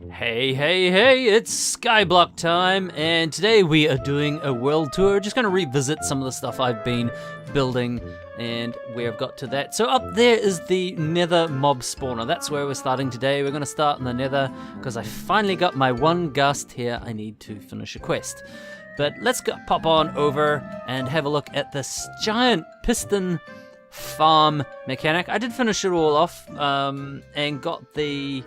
Hey, it's SkyBlock time, and today we are doing a world tour. Just going to revisit some of the stuff I've been building and where I've got to that. So up there is the nether mob spawner. That's where we're starting today. We're going to start in the nether because I finally got my one ghast here. I need to finish a quest. But let's pop on over and have a look at this giant piston farm mechanic. I did finish it all off and got the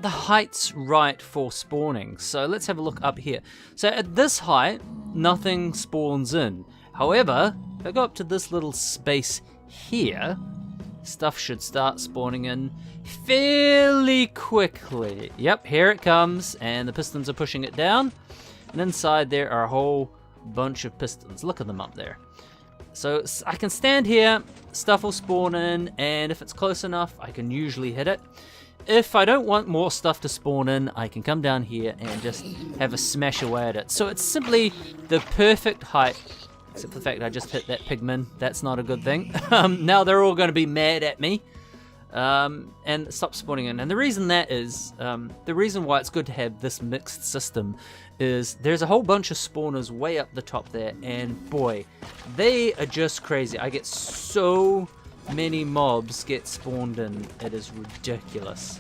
heights right for spawning. So let's have a look up here. So at this height, nothing spawns in. However, if I go up to this little space here, stuff should start spawning in fairly quickly. Yep, here it comes, and the pistons are pushing it down. And inside there are a whole bunch of pistons. Look at them up there. So I can stand here, stuff will spawn in, and if it's close enough, I can usually hit it. If I don't want more stuff to spawn in, I can come down here and just have a smash away at it. So it's simply the perfect height, except for the fact I just hit that pigman. That's not a good thing. Now they're all going to be mad at me. And stop spawning in. And the reason that is, the reason why it's good to have this mixed system is there's a whole bunch of spawners way up the top there, and boy, they are just crazy. I get so many mobs get spawned in, it is ridiculous.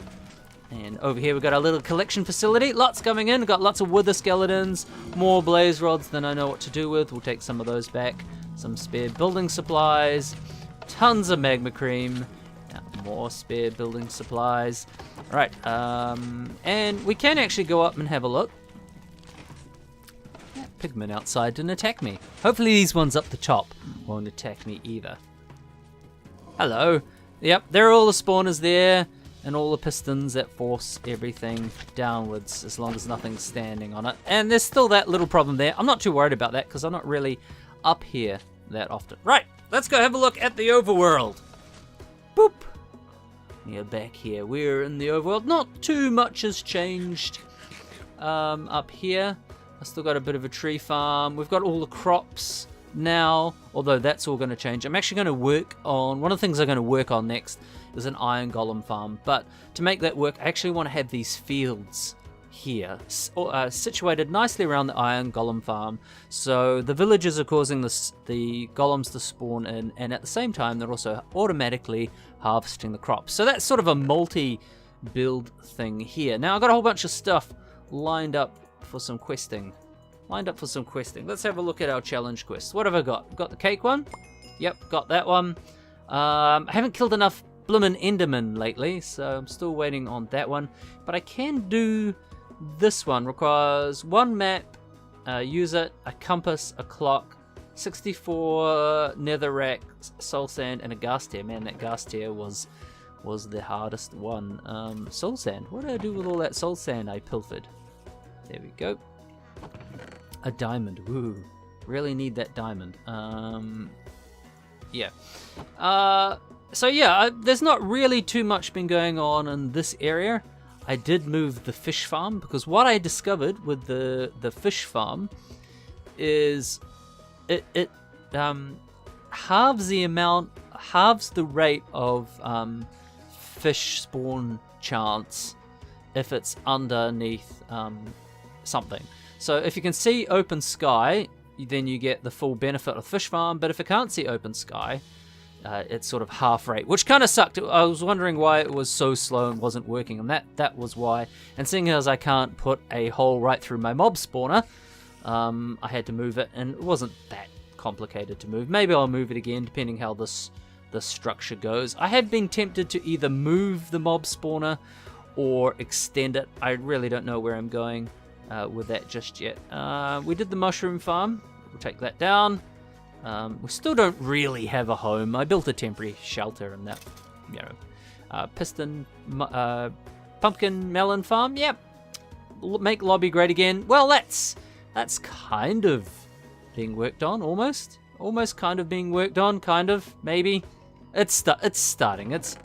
And over here we've got our little collection facility, lots coming in. We've got lots of wither skeletons, more blaze rods than I know what to do with. We'll take some of those back, some spare building supplies, tons of magma cream, more spare building supplies. Right, and we can actually go up and have a look. That pigman outside didn't attack me. Hopefully these ones up the top won't attack me either. Hello. Yep, there are all the spawners there, and all the pistons that force everything downwards as long as nothing's standing on it. And there's still that little problem there. I'm not too worried about that because I'm not really up here that often. Right, let's go have a look at the overworld. Boop. Yeah, back here. We're in the overworld. Not too much has changed up here. I've still got a bit of a tree farm. We've got all the crops now, although that's all going to change. I'm actually going to work on, one of the things I'm going to work on next is an iron golem farm. But to make that work, I actually want to have these fields here situated nicely around the iron golem farm, so the villagers are causing the golems to spawn in, and at the same time they're also automatically harvesting the crops. So that's sort of a multi-build thing here. Now I've got a whole bunch of stuff lined up for some questing. Let's have a look at our challenge quests. What have I got? Got the cake one? Yep, got that one. I haven't killed enough bloomin' endermen lately, so I'm still waiting on that one, but I can do this one. Requires one map, use it, a compass, a clock, 64 netherrack, soul sand, and a ghast tear. Man, that ghast tear was the hardest one. Soul sand. What did I do with all that soul sand I pilfered? There we go. A diamond. Ooh, really need that diamond. Yeah. So yeah, there's not really too much been going on in this area. I did move the fish farm because what I discovered with the fish farm is it halves the rate of fish spawn chance if it's underneath something. So if you can see open sky, then you get the full benefit of fish farm, but if you can't see open sky, it's sort of half rate, which kind of sucked. I was wondering why it was so slow and wasn't working, and that was why. And seeing as I can't put a hole right through my mob spawner, I had to move it, and it wasn't that complicated to move. Maybe I'll move it again, depending how this structure goes. I had been tempted to either move the mob spawner or extend it. I really don't know where I'm going with that just yet. We did the mushroom farm. We'll take that down. We still don't really have a home. I built a temporary shelter and that, you know, piston, pumpkin melon farm. Yep, make lobby great again. Well, that's kind of being worked on, almost kind of being worked on, kind of, maybe. It's starting. It's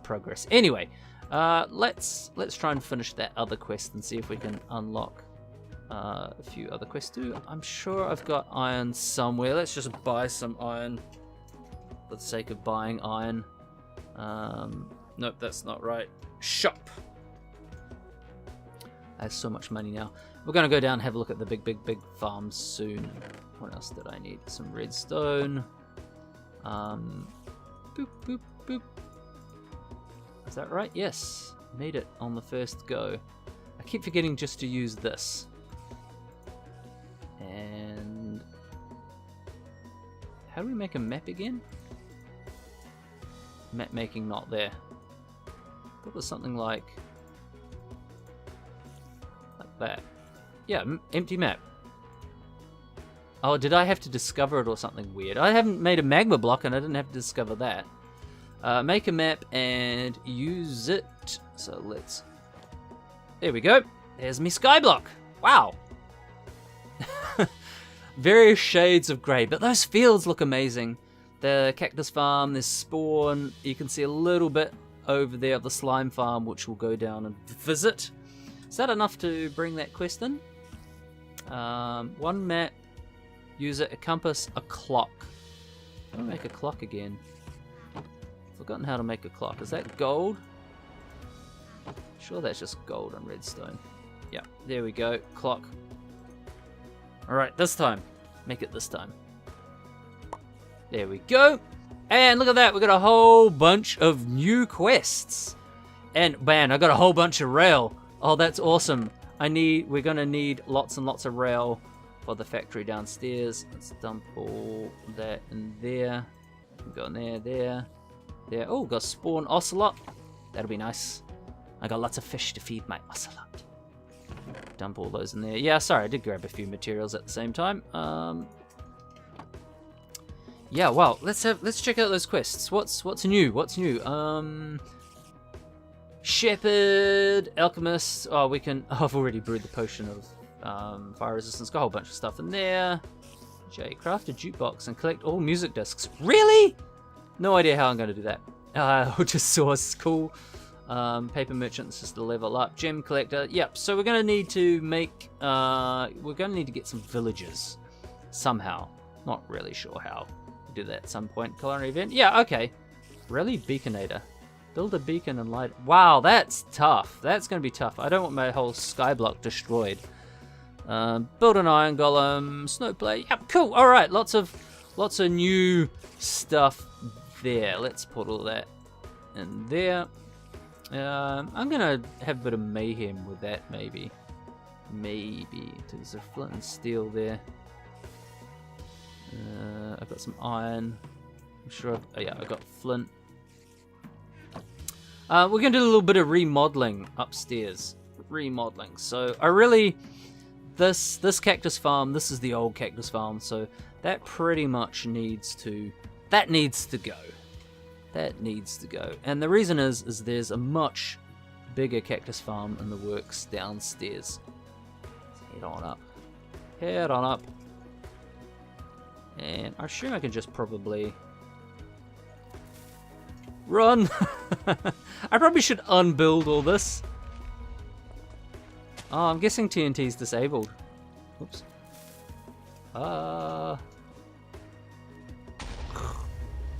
progress. Anyway, let's try and finish that other quest and see if we can unlock a few other quests too. I'm sure I've got iron somewhere. Let's just buy some iron for the sake of buying iron. Nope, that's not right. Shop. I have so much money now. We're going to go down and have a look at the big farms soon. What else did I need? Some redstone. Boop, boop, boop. Is that right? Yes. Made it on the first go. I keep forgetting just to use this. And... how do we make a map again? Map making not there. I thought it was something like that. Yeah, empty map. Oh, did I have to discover it or something weird? I haven't made a magma block and I didn't have to discover that. Make a map and use it. So let's... there we go. There's me skyblock. Wow. Various shades of grey, but those fields look amazing. The cactus farm, there's spawn. You can see a little bit over there of the slime farm, which we'll go down and visit. Is that enough to bring that quest in? One map, use it, a compass, a clock. How do I make a clock again? Forgotten how to make a clock. Is that gold? Sure, that's just gold and redstone. Yeah, there we go. Clock. Alright, this time. Make it this time. There we go. And look at that, we got a whole bunch of new quests. And man, I got a whole bunch of rail. Oh, that's awesome. We're gonna need lots and lots of rail for the factory downstairs. Let's dump all that in there. Go in there, there. Oh, got spawn ocelot. That'll be nice. I got lots of fish to feed my ocelot. Dump all those in there. Yeah, sorry, I did grab a few materials at the same time. Yeah, well, let's check out those quests. What's new? What's new? Shepherd, alchemist. Oh, we can. Oh, I've already brewed the potion of fire resistance. Got a whole bunch of stuff in there. Craft a jukebox and collect all music discs. Really? No idea how I'm going to do that. Just source, cool. Paper merchants just to level up. Gem collector. Yep. So we're going to need to make. We're going to need to get some villagers somehow. Not really sure how. Do that at some point. Culinary event. Yeah. Okay. Really, beaconator. Build a beacon and light. Wow, that's tough. That's going to be tough. I don't want my whole skyblock destroyed. Build an iron golem. Snowplay. Yep. Cool. All right. Lots of new stuff there. Let's put all that in there. I'm gonna have a bit of mayhem with that, maybe. There's a flint and steel there. I've got some iron. I'm sure I've got flint. We're gonna do a little bit of remodeling upstairs. So I really, this cactus farm, this is the old cactus farm, so that pretty much needs to go. That needs to go. And the reason is there's a much bigger cactus farm in the works downstairs. Let's head on up. Head on up. And I assume I can just probably run. I probably should unbuild all this. Oh, I'm guessing TNT's disabled. Oops.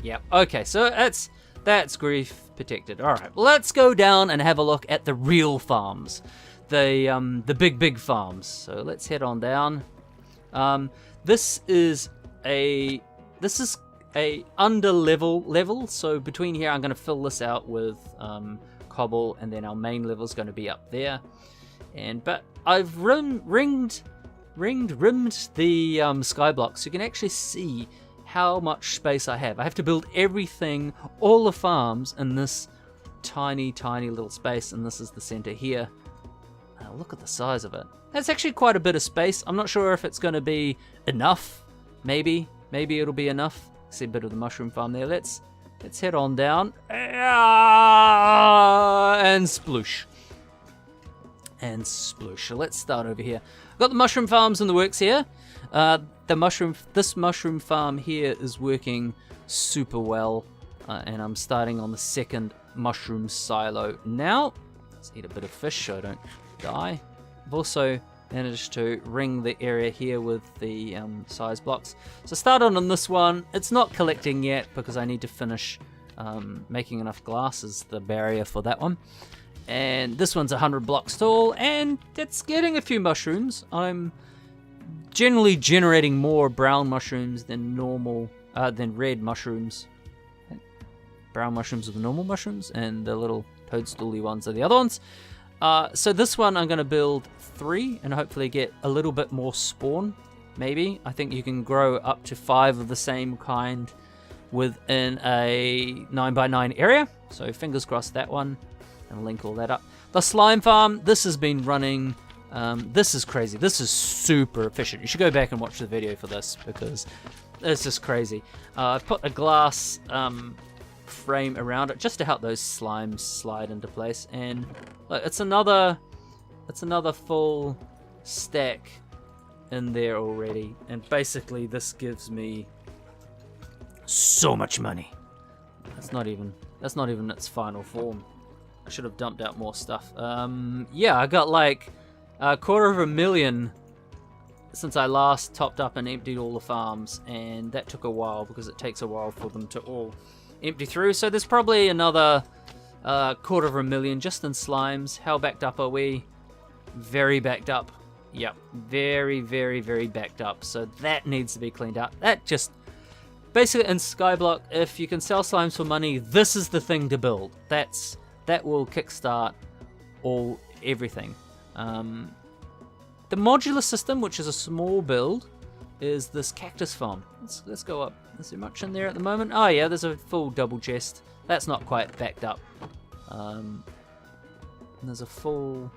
Yep. Okay, so that's grief protected. All right, let's go down and have a look at the real farms, the big farms. So let's head on down. This is a under level. So between here, I'm going to fill this out with cobble, and then our main level is going to be up there. But I've rimmed the skyblock, so you can actually see how much space I have. I have to build everything, all the farms, in this tiny little space, and this is the center here. Look at the size of it. That's actually quite a bit of space. I'm not sure if it's going to be enough. Maybe it'll be enough. See a bit of the mushroom farm there. Let's head on down. And sploosh. So let's start over here. I've got the mushroom farms in the works here. This mushroom farm here is working super well, and I'm starting on the second mushroom silo now. Let's eat a bit of fish so I don't die. I've also managed to ring the area here with the size blocks. So start on this one. It's not collecting yet because I need to finish Making enough glass is the barrier for that one. And this one's 100 blocks tall, and it's getting a few mushrooms. I'm generally generating more brown mushrooms than than red mushrooms. Brown mushrooms are the normal mushrooms, and the little toadstooly ones are the other ones. So this one I'm going to build 3 and hopefully get a little bit more spawn, maybe. I think you can grow up to 5 of the same kind within a 9x9 area. So fingers crossed that one, and link all that up. The slime farm, this has been running, this is crazy. This is super efficient. You should go back and watch the video for this because it's just crazy. I've put a glass frame around it just to help those slimes slide into place, and look, it's another full stack in there already, and basically this gives me so much money. That's not even its final form. I should have dumped out more stuff. Yeah, I got like $250,000 since I last topped up and emptied all the farms, and that took a while because it takes a while for them to all empty through. So there's probably another $250,000 just in slimes. How backed up are we? Very backed up. Yep, very, very, very backed up. So that needs to be cleaned up. That just basically, in SkyBlock, if you can sell slimes for money, this is the thing to build. That will kickstart everything. The modular system, which is a small build, is this cactus farm. Let's go up. Is there much in there at the moment? Oh yeah, there's a full double chest. That's not quite backed up. There's a full...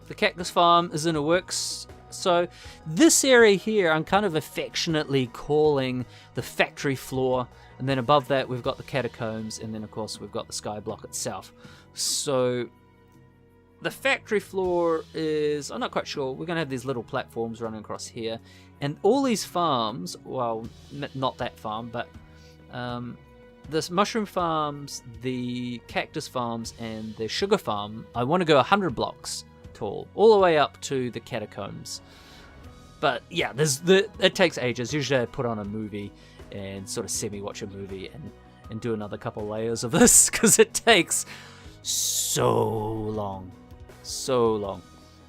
The cactus farm is in a works. So this area here I'm kind of affectionately calling the factory floor, and then above that we've got the catacombs, and then of course we've got the skyblock itself. So the factory floor is, I'm not quite sure, we're going to have these little platforms running across here, and all these farms, well, not that farm, but this mushroom farms, the cactus farms, and the sugar farm, I want to go 100 blocks tall, all the way up to the catacombs. But yeah, it takes ages. Usually I put on a movie and sort of semi-watch a movie and do another couple layers of this, because it takes so long.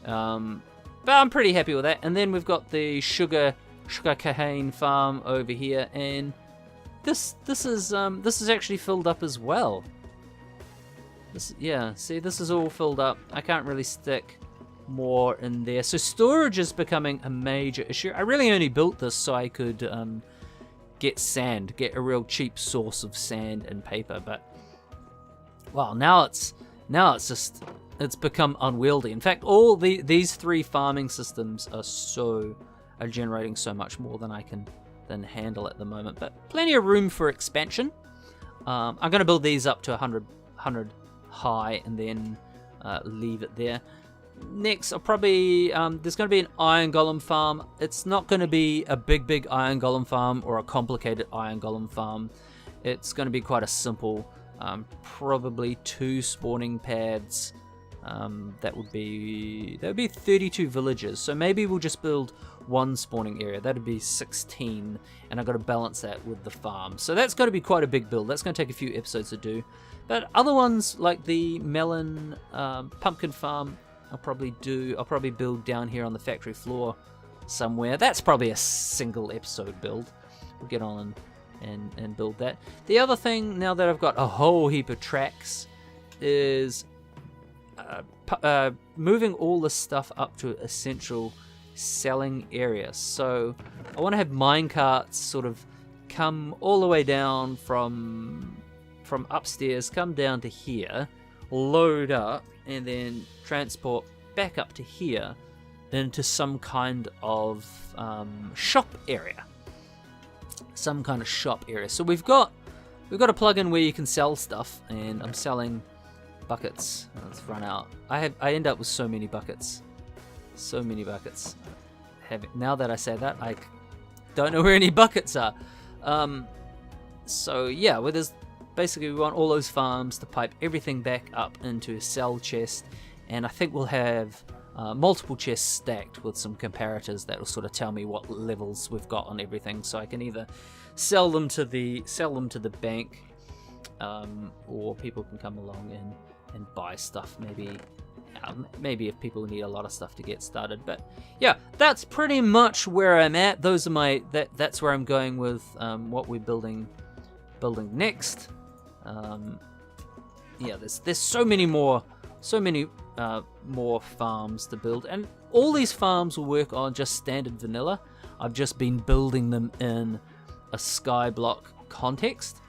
But I'm pretty happy with that. And then we've got the sugarcane farm over here, and this is actually filled up as well. See, this is all filled up. I can't really stick more in there, so storage is becoming a major issue. I really only built this so I could get a real cheap source of sand and paper, but well, now it's become unwieldy. In fact, all these 3 farming systems are generating so much more than I can handle at the moment, but plenty of room for expansion. I'm going to build these up to 100 high and then leave it there. Next, I'll probably there's going to be an iron golem farm. It's not going to be a big iron golem farm or a complicated iron golem farm. It's going to be quite a simple, probably 2 spawning pads. That would be 32 villages. So maybe we'll just build 1 spawning area. That'd be 16, and I've got to balance that with the farm. So that's going to be quite a big build. That's going to take a few episodes to do. But other ones like the melon pumpkin farm, I'll probably build down here on the factory floor somewhere. That's probably a single episode build. We'll get on and build that. The other thing, now that I've got a whole heap of tracks, is moving all this stuff up to essential selling areas. So I want to have minecarts sort of come all the way down from upstairs, come down to here, load up, and then transport back up to here into some kind of shop area. So we've got a plugin where you can sell stuff, and I'm selling buckets. Let's run out. I end up with so many buckets. Now that I say that, I don't know where any buckets are. So yeah, basically we want all those farms to pipe everything back up into a sell chest, and I think we'll have multiple chests stacked with some comparators that will sort of tell me what levels we've got on everything, so I can either sell them to the bank, or people can come along and buy stuff. Maybe if people need a lot of stuff to get started. But yeah, that's pretty much where I'm at. Those are that's where I'm going with what we're building next. Yeah, there's so many more farms to build, and all these farms will work on just standard vanilla. I've just been building them in a SkyBlock context.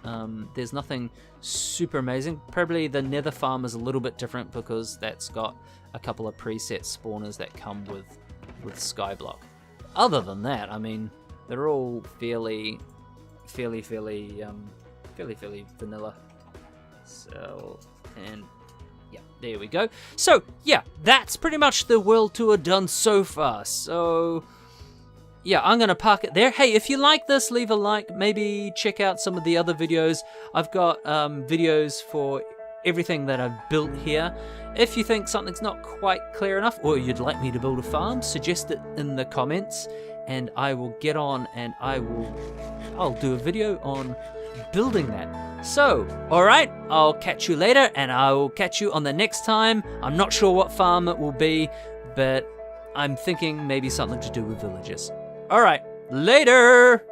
There's nothing super amazing. Probably the nether farm is a little bit different because that's got a couple of preset spawners that come with SkyBlock. Other than that, I mean, they're all fairly vanilla. So, and yeah, there we go. So yeah, that's pretty much the world tour done so far. So yeah, I'm gonna park it there. Hey, if you like this, leave a like. Maybe check out some of the other videos. I've got videos for everything that I've built here. If you think something's not quite clear enough, or you'd like me to build a farm, suggest it in the comments, and I will get on and I'll do a video on building that. So, alright, I'll catch you later, and I will catch you on the next time. I'm not sure what farm it will be, but I'm thinking maybe something to do with villages. Alright, later!